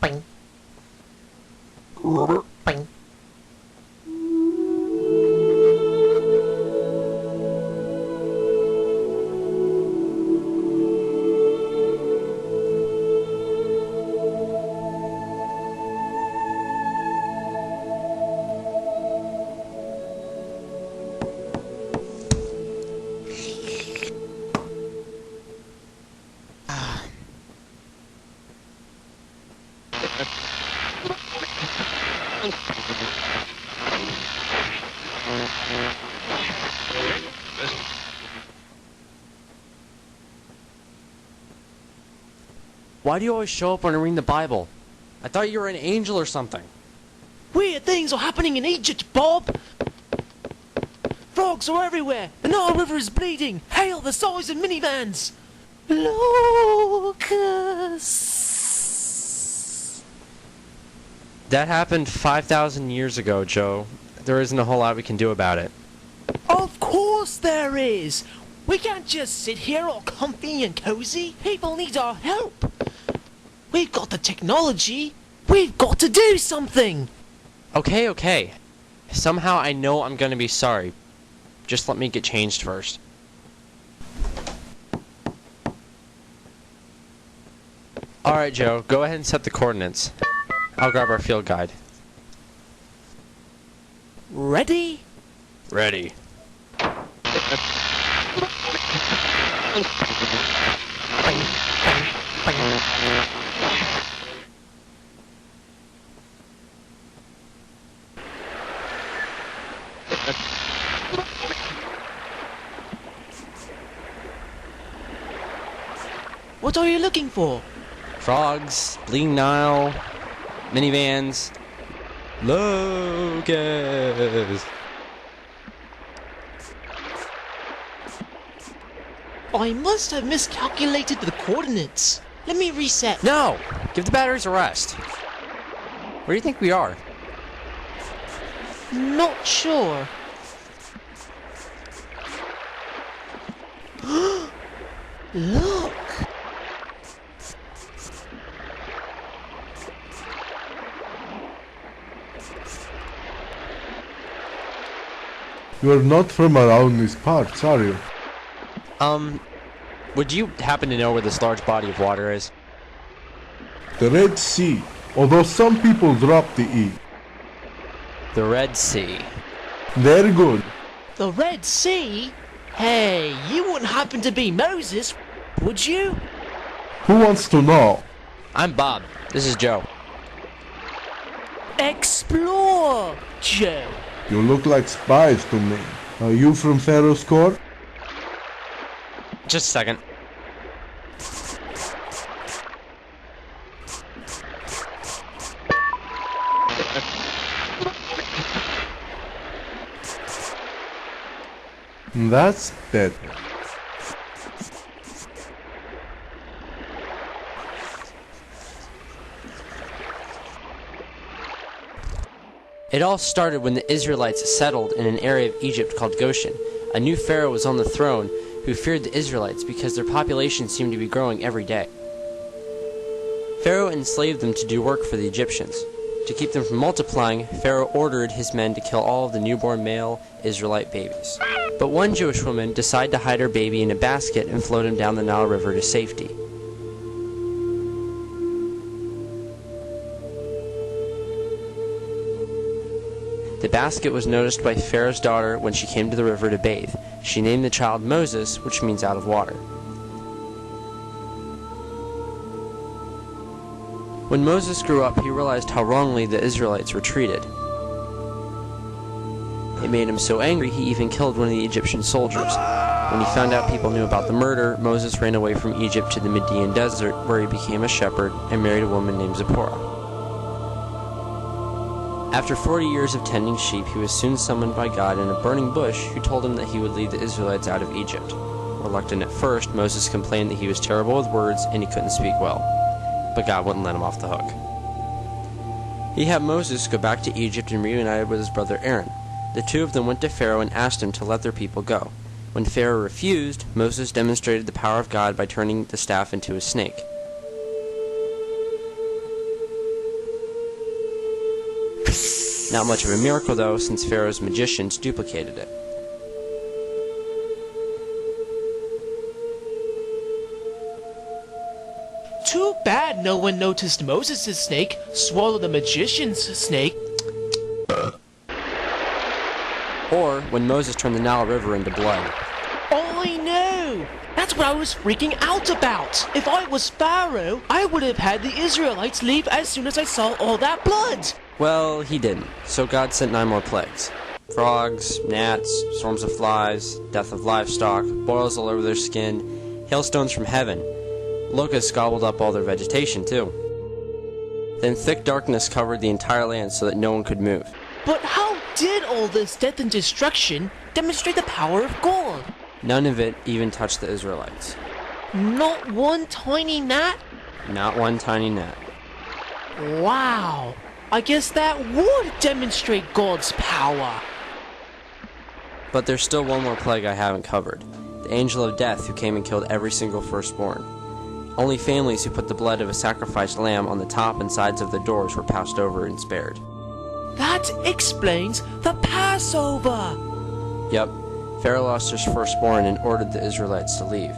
Bing. Bing. Why do you always show up when I read the Bible? I thought you were an angel or something. Weird things are happening in Egypt, Bob! Frogs are everywhere! The Nile River is bleeding! Hail the size of minivans! Locusts! That happened 5,000 years ago, Joe. There isn't a whole lot we can do about it. Of course there is! We can't just sit here all comfy and cozy. People need our help. We've got the technology. We've got to do something. Okay. Somehow I know I'm gonna be sorry. Just let me get changed first. Alright, Joe, go ahead and set the coordinates. I'll grab our field guide. Ready? Ready. What are you looking for? Frogs, Bleeding Nile, minivans, locusts. I must have miscalculated the coordinates. Let me reset. No! Give the batteries a rest. Where do you think we are? Not sure. Look! You're not from around these parts, are you? Would you happen to know where this large body of water is? The Red Sea, although some people drop the E. The Red Sea. They're good. The Red Sea? Hey, you wouldn't happen to be Moses, would you? Who wants to know? I'm Bob. This is Joe. Explore, Joe. You look like spies to me. Are you from Pharaoh's court? Just a second. That's better. It all started when the Israelites settled in an area of Egypt called Goshen. A new pharaoh was on the throne who feared the Israelites because their population seemed to be growing every day. Pharaoh enslaved them to do work for the Egyptians. To keep them from multiplying, Pharaoh ordered his men to kill all of the newborn male Israelite babies. But one Jewish woman decided to hide her baby in a basket and float him down the Nile River to safety. The basket was noticed by Pharaoh's daughter when she came to the river to bathe. She named the child Moses, which means out of water. When Moses grew up, he realized how wrongly the Israelites were treated. It made him so angry he even killed one of the Egyptian soldiers. When he found out people knew about the murder, Moses ran away from Egypt to the Median desert, where he became a shepherd and married a woman named Zipporah. After 40 years of tending sheep, he was soon summoned by God in a burning bush, who told him that he would lead the Israelites out of Egypt. Reluctant at first, Moses complained that he was terrible with words and he couldn't speak well. But God wouldn't let him off the hook. He had Moses go back to Egypt and reunited with his brother Aaron. The two of them went to Pharaoh and asked him to let their people go. When Pharaoh refused, Moses demonstrated the power of God by turning the staff into a snake. Not much of a miracle though, since Pharaoh's magicians duplicated it. Too bad no one noticed Moses' snake swallow the magician's snake. Or when Moses turned the Nile River into blood. I know! That's what I was freaking out about! If I was Pharaoh, I would have had the Israelites leave as soon as I saw all that blood! Well, he didn't, so God sent 9 more plagues. Frogs, gnats, swarms of flies, death of livestock, boils all over their skin, hailstones from heaven. Locusts gobbled up all their vegetation, too. Then thick darkness covered the entire land so that no one could move. But how did all this death and destruction demonstrate the power of God? None of it even touched the Israelites. Not one tiny gnat? Not one tiny gnat. Wow! I guess that would demonstrate God's power! But there's still one more plague I haven't covered. The angel of death who came and killed every single firstborn. Only families who put the blood of a sacrificed lamb on the top and sides of the doors were passed over and spared. That explains the Passover! Yep, Pharaoh lost his firstborn and ordered the Israelites to leave.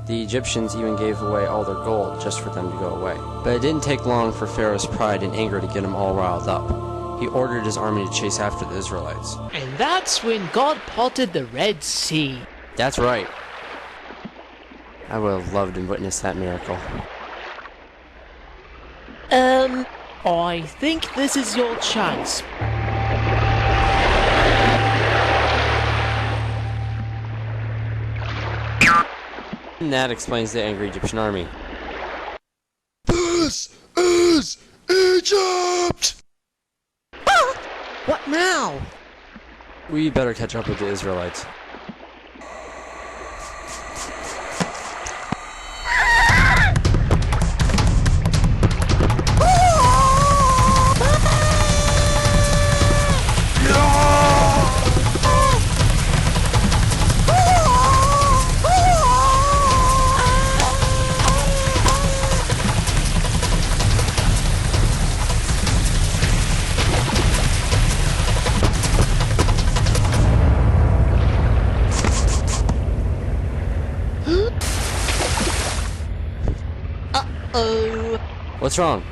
The Egyptians even gave away all their gold just for them to go away. But it didn't take long for Pharaoh's pride and anger to get him all riled up. He ordered his army to chase after the Israelites. And that's when God parted the Red Sea. That's right. I would have loved to witness that miracle. I think this is your chance. And that explains the angry Egyptian army. This is Egypt! What now? We better catch up with the Israelites. Uh-oh. What's wrong?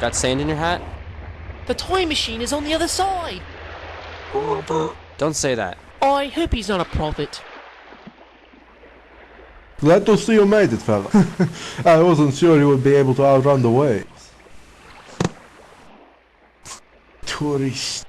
Got sand in your hat? The time machine is on the other side. Don't say that. I hope he's not a prophet. Glad to see you made it, fella. I wasn't sure you would be able to outrun the waves. Tourist.